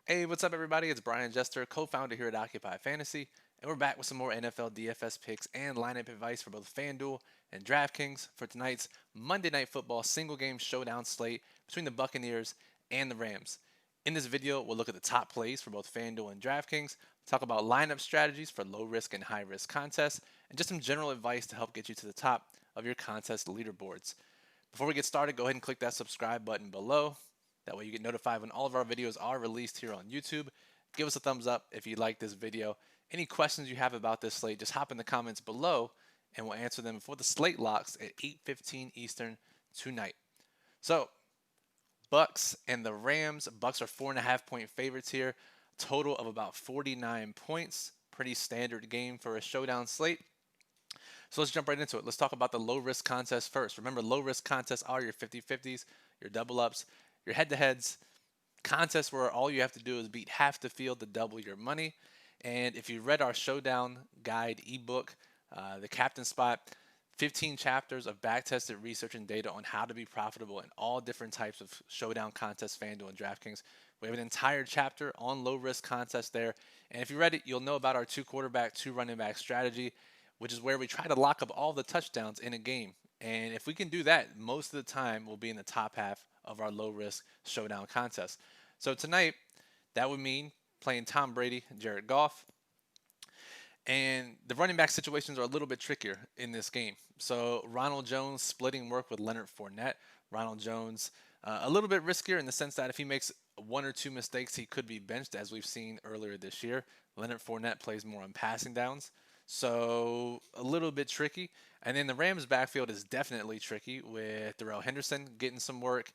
Hey, what's up, everybody? It's Brian Jester, co-founder here at Occupy Fantasy, and we're back with some more NFL DFS picks and lineup advice for both FanDuel and DraftKings for tonight's Monday Night Football single-game showdown slate between the Buccaneers and the Rams. In this video, we'll look at the top plays for both FanDuel and DraftKings, talk about lineup strategies for low-risk and high-risk contests, and just some general advice to help get you to the top of your contest leaderboards. Before we get started, go ahead and click that subscribe button below. That way you get notified when all of our videos are released here on YouTube. Give us a thumbs up if you like this video. Any questions you have about this slate, just hop in the comments below and we'll answer them before the slate locks at 8:15 Eastern tonight. So, Bucs and the Rams. Bucs are 4.5 point favorites here. Total of about 49 points. Pretty standard game for a showdown slate. So let's jump right into it. Let's talk about the low risk contests first. Remember, low risk contests are your 50-50s, your double ups, your head to heads, contests where all you have to do is beat half the field to double your money. And if you read our Showdown Guide ebook, the captain spot, 15 chapters of back-tested research and data on how to be profitable in all different types of showdown contests, FanDuel and DraftKings. We have an entire chapter on low-risk contests there. And if you read it, you'll know about our two quarterback, two running back strategy, which is where we try to lock up all the touchdowns in a game. And if we can do that, most of the time we'll be in the top half of our low-risk showdown contest. So tonight, that would mean playing Tom Brady and Jared Goff. And the running back situations are a little bit trickier in this game. So Ronald Jones splitting work with Leonard Fournette. Ronald Jones a little bit riskier in the sense that if he makes one or two mistakes, he could be benched, as we've seen earlier this year. Leonard Fournette plays more on passing downs. So a little bit tricky. And then the Rams backfield is definitely tricky with Darrell Henderson getting some work,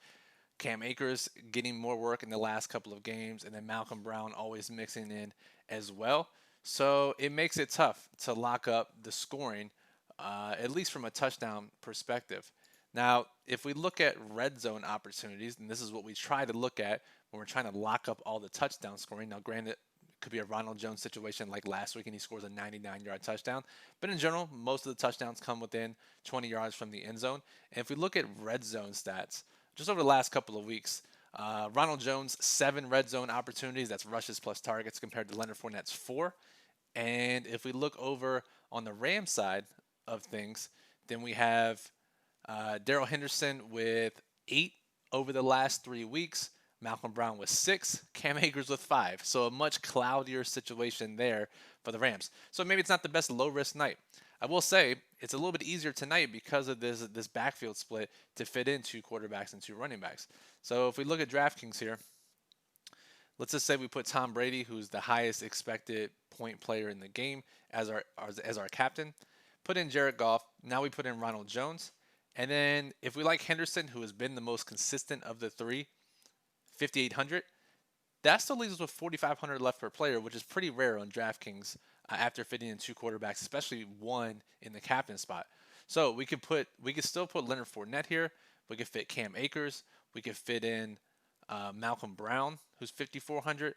Cam Akers getting more work in the last couple of games, and then Malcolm Brown always mixing in as well. So it makes it tough to lock up the scoring, at least from a touchdown perspective. Now, if we look at red zone opportunities, and this is what we try to look at when we're trying to lock up all the touchdown scoring. Now, granted, it could be a Ronald Jones situation like last week and he scores a 99-yard touchdown. But in general, most of the touchdowns come within 20 yards from the end zone. And if we look at red zone stats, just over the last couple of weeks, Ronald Jones, 7 red zone opportunities. That's rushes plus targets compared to Leonard Fournette's 4. And if we look over on the Rams side of things, then we have Darrell Henderson with 8 over the last 3 weeks. Malcolm Brown with 6, Cam Akers with 5. So a much cloudier situation there for the Rams. So maybe it's not the best low-risk night. I will say it's a little bit easier tonight because of this backfield split to fit in 2 quarterbacks and 2 running backs. So if we look at DraftKings here, let's just say we put Tom Brady, who's the highest expected point player in the game, as our captain. Put in Jared Goff. Now we put in Ronald Jones. And then if we like Henderson, who has been the most consistent of the 3, 5,800. That still leaves us with 4,500 left per player, which is pretty rare on DraftKings after fitting in 2 quarterbacks, especially one in the captain spot. So we could still put Leonard Fournette here. We could fit Cam Akers. We could fit in Malcolm Brown, who's 5,400.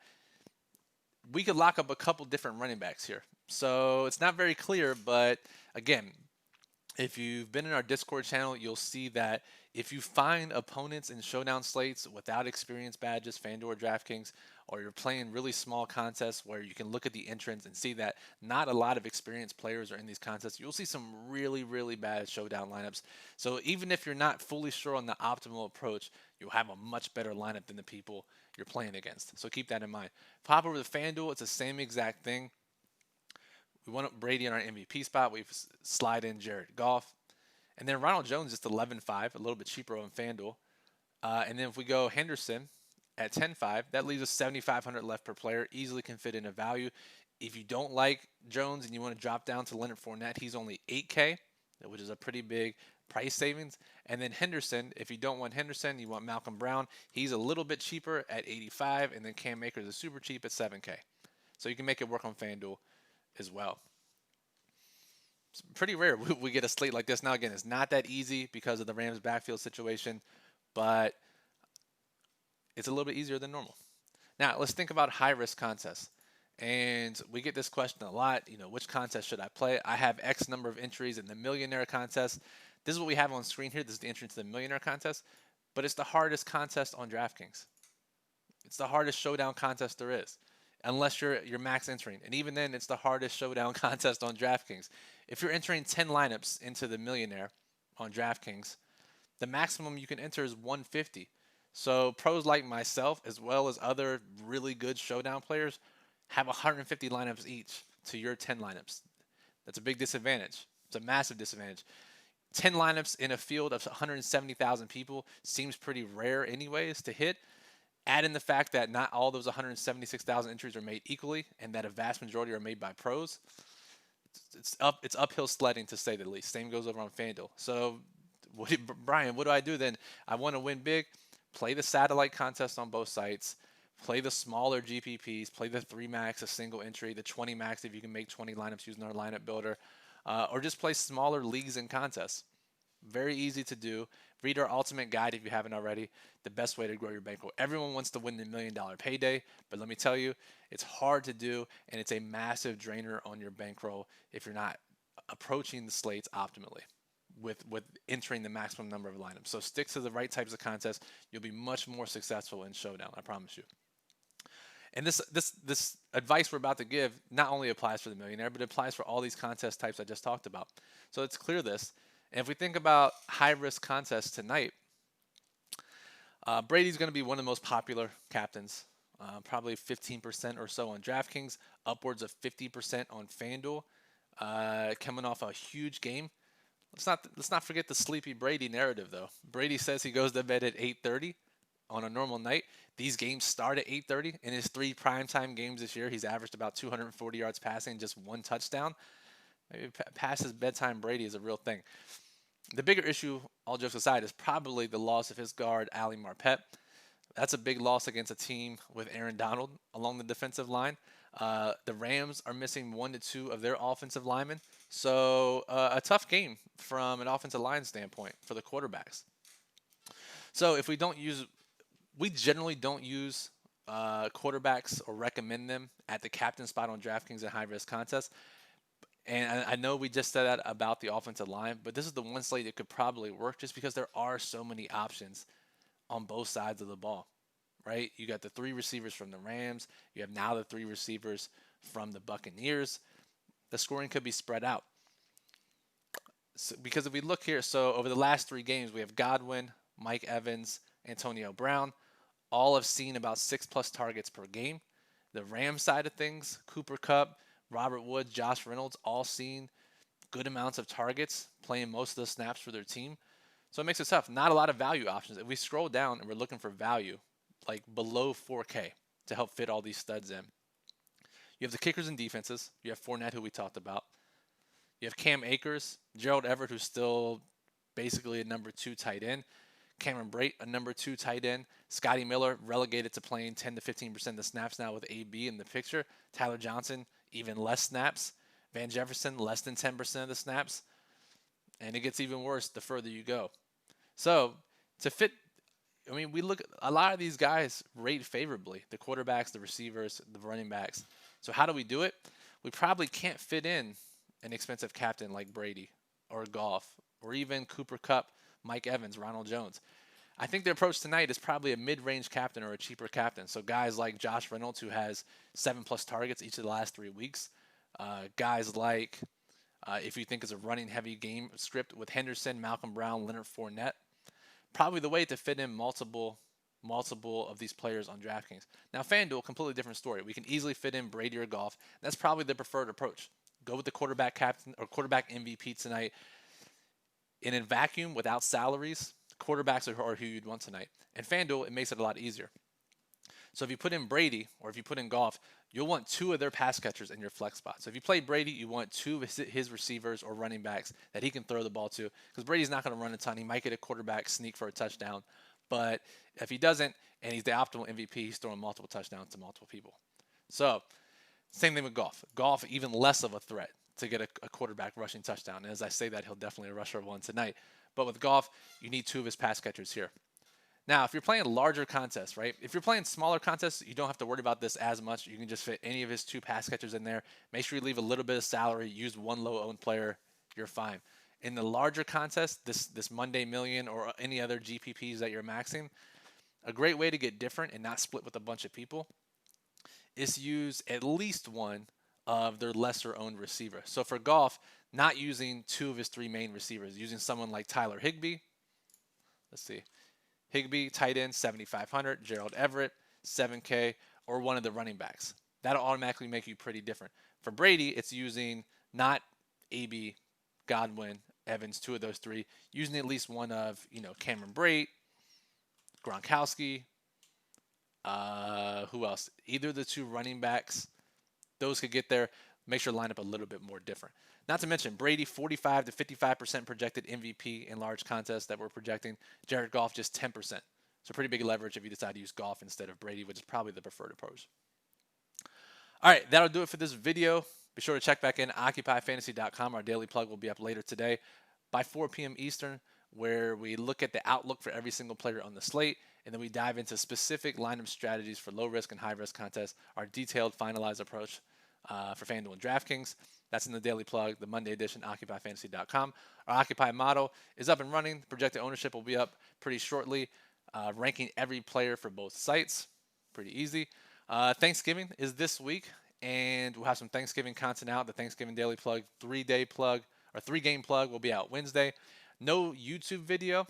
We could lock up a couple different running backs here. So it's not very clear, but again, if you've been in our Discord channel, you'll see that if you find opponents in showdown slates without experience badges, FanDuel or DraftKings, or you're playing really small contests where you can look at the entrants and see that not a lot of experienced players are in these contests, you'll see some really, really bad showdown lineups. So even if you're not fully sure on the optimal approach, you'll have a much better lineup than the people you're playing against. So keep that in mind. Pop over to FanDuel, it's the same exact thing. We want Brady in our MVP spot. We slide in Jared Goff. And then Ronald Jones just 11.5, a little bit cheaper on FanDuel. And then if we go Henderson at 10.5, that leaves us 7,500 left per player. Easily can fit in a value. If you don't like Jones and you want to drop down to Leonard Fournette, he's only 8K, which is a pretty big price savings. And then Henderson, if you don't want Henderson, you want Malcolm Brown. He's a little bit cheaper at 85, and then Cam Akers is super cheap at 7K. So you can make it work on FanDuel as well. It's pretty rare we get a slate like this. Now, again, it's not that easy because of the Rams backfield situation, but it's a little bit easier than normal. Now, let's think about high-risk contests. And we get this question a lot, which contest should I play? I have X number of entries in the millionaire contest. This is what we have on screen here. This is the entry to the millionaire contest, but it's the hardest contest on DraftKings. It's the hardest showdown contest there is, unless you're max entering, and even then, it's the hardest showdown contest on DraftKings. If you're entering 10 lineups into the millionaire on DraftKings, the maximum you can enter is 150. So pros like myself, as well as other really good showdown players, have 150 lineups each to your 10 lineups. That's a big disadvantage. It's a massive disadvantage. 10 lineups in a field of 170,000 people seems pretty rare anyways to hit. Add in the fact that not all those 176,000 entries are made equally, and that a vast majority are made by pros. It's uphill sledding, to say the least. Same goes over on FanDuel. So, Brian, what do I do then? I want to win big. Play the satellite contest on both sites. Play the smaller GPPs. Play the 3 max, a single entry, the 20 max if you can make 20 lineups using our lineup builder, or just play smaller leagues and contests. Very easy to do. Read our ultimate guide if you haven't already. The best way to grow your bankroll. Everyone wants to win the $1 million payday, but let me tell you, it's hard to do, and it's a massive drainer on your bankroll if you're not approaching the slates optimally with entering the maximum number of lineups. So stick to the right types of contests. You'll be much more successful in Showdown, I promise you. And this advice we're about to give not only applies for the millionaire, but it applies for all these contest types I just talked about. So let's clear this. And if we think about high-risk contests tonight, Brady's going to be one of the most popular captains, probably 15% or so on DraftKings, upwards of 50% on FanDuel, coming off a huge game. Let's not forget the sleepy Brady narrative, though. Brady says he goes to bed at 8:30 on a normal night. These games start at 8:30. In his 3 primetime games this year, he's averaged about 240 yards passing, just 1 touchdown. Maybe past his bedtime Brady is a real thing. The bigger issue, all jokes aside, is probably the loss of his guard, Ali Marpet. That's a big loss against a team with Aaron Donald along the defensive line. The Rams are missing 1 to 2 of their offensive linemen. So a tough game from an offensive line standpoint for the quarterbacks. So if we generally don't use quarterbacks or recommend them at the captain spot on DraftKings in high-risk contests. And I know we just said that about the offensive line, but this is the one slate that could probably work just because there are so many options on both sides of the ball, right? You got the 3 receivers from the Rams. You have now the 3 receivers from the Buccaneers. The scoring could be spread out. So, because if we look here, so over the last 3 games, we have Godwin, Mike Evans, Antonio Brown. All have seen about 6+ targets per game. The Rams side of things, Cooper Kupp, Robert Woods, Josh Reynolds, all seen good amounts of targets, playing most of the snaps for their team. So it makes it tough. Not a lot of value options. If we scroll down and we're looking for value, like below 4K to help fit all these studs in, you have the kickers and defenses. You have Fournette, who we talked about. You have Cam Akers, Gerald Everett, who's still basically a number 2 tight end. Cameron Brate, a number 2 tight end. Scotty Miller, relegated to playing 10 to 15% of the snaps now with AB in the picture. Tyler Johnson, even less snaps. Van Jefferson, less than 10% of the snaps. And it gets even worse the further you go. So to fit, I mean, we look at a lot of these guys rate favorably. The quarterbacks, the receivers, the running backs. So how do we do it? We probably can't fit in an expensive captain like Brady or Goff or even Cooper Kupp, Mike Evans, Ronald Jones. I think the approach tonight is probably a mid-range captain or a cheaper captain. So guys like Josh Reynolds, who has 7+ targets each of the last 3 weeks. Guys like, if you think it's a running heavy game script with Henderson, Malcolm Brown, Leonard Fournette. Probably the way to fit in multiple of these players on DraftKings. Now FanDuel, completely different story. We can easily fit in Brady or Goff. That's probably the preferred approach. Go with the quarterback captain or quarterback MVP tonight. In a vacuum, without salaries, quarterbacks are who you'd want tonight. And FanDuel, it makes it a lot easier. So if you put in Brady or if you put in Goff, you'll want 2 of their pass catchers in your flex spot. So if you play Brady, you want 2 of his receivers or running backs that he can throw the ball to, because Brady's not going to run a ton. He might get a quarterback sneak for a touchdown. But if he doesn't and he's the optimal MVP, he's throwing multiple touchdowns to multiple people. So same thing with Goff. Goff, even less of a threat to get a quarterback rushing touchdown. And as I say that, he'll definitely rush one tonight. But with Goff, you need 2 of his pass catchers here. Now, if you're playing larger contests, right? If you're playing smaller contests, you don't have to worry about this as much. You can just fit any of his 2 pass catchers in there. Make sure you leave a little bit of salary. Use 1 low-owned player. You're fine. In the larger contests, this Monday Million or any other GPPs that you're maxing, A great way to get different and not split with a bunch of people is to use at least one of their lesser owned receivers. So for Goff, not using two of his three main receivers, using someone like Tyler Higbee. Let's see. Higbee, tight end, 7,500. Gerald Everett, 7K, or one of the running backs. That'll automatically make you pretty different. For Brady, it's using not AB, Godwin, Evans, two of those three, using at least one of, Cameron Brate, Gronkowski, who else? Either of the two running backs. Those could get there. Makes your lineup a little bit more different. Not to mention Brady, 45 to 55% projected MVP in large contests that we're projecting. Jared Goff, just 10%. So pretty big leverage if you decide to use Goff instead of Brady, which is probably the preferred approach. All right, that'll do it for this video. Be sure to check back in occupyfantasy.com. Our daily plug will be up later today by 4 p.m. Eastern, where we look at the outlook for every single player on the slate, and then we dive into specific lineup strategies for low risk and high risk contests, our detailed finalized approach for FanDuel and DraftKings. That's in the daily plug, the Monday edition, occupyfantasy.com. Our Occupy model is up and running. Projected ownership will be up pretty shortly, ranking every player for both sites. Pretty easy. Thanksgiving is this week, and we'll have some Thanksgiving content out. The Thanksgiving daily plug, 3-day plug, or 3-game plug will be out Wednesday. No YouTube video,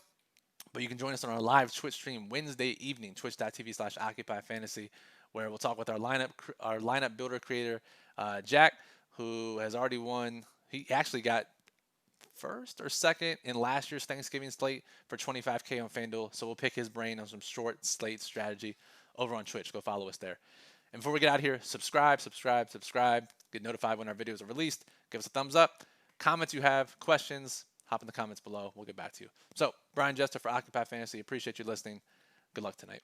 but you can join us on our live Twitch stream Wednesday evening, twitch.tv/occupyfantasy, where we'll talk with our lineup builder creator, Jack, who has already won. He actually got first or second in last year's Thanksgiving slate for 25K on FanDuel. So we'll pick his brain on some short slate strategy over on Twitch. Go follow us there. And before we get out of here, subscribe. Get notified when our videos are released. Give us a thumbs up. Comments you have, questions, hop in the comments below. We'll get back to you. So, Brian Jester for Occupy Fantasy. Appreciate you listening. Good luck tonight.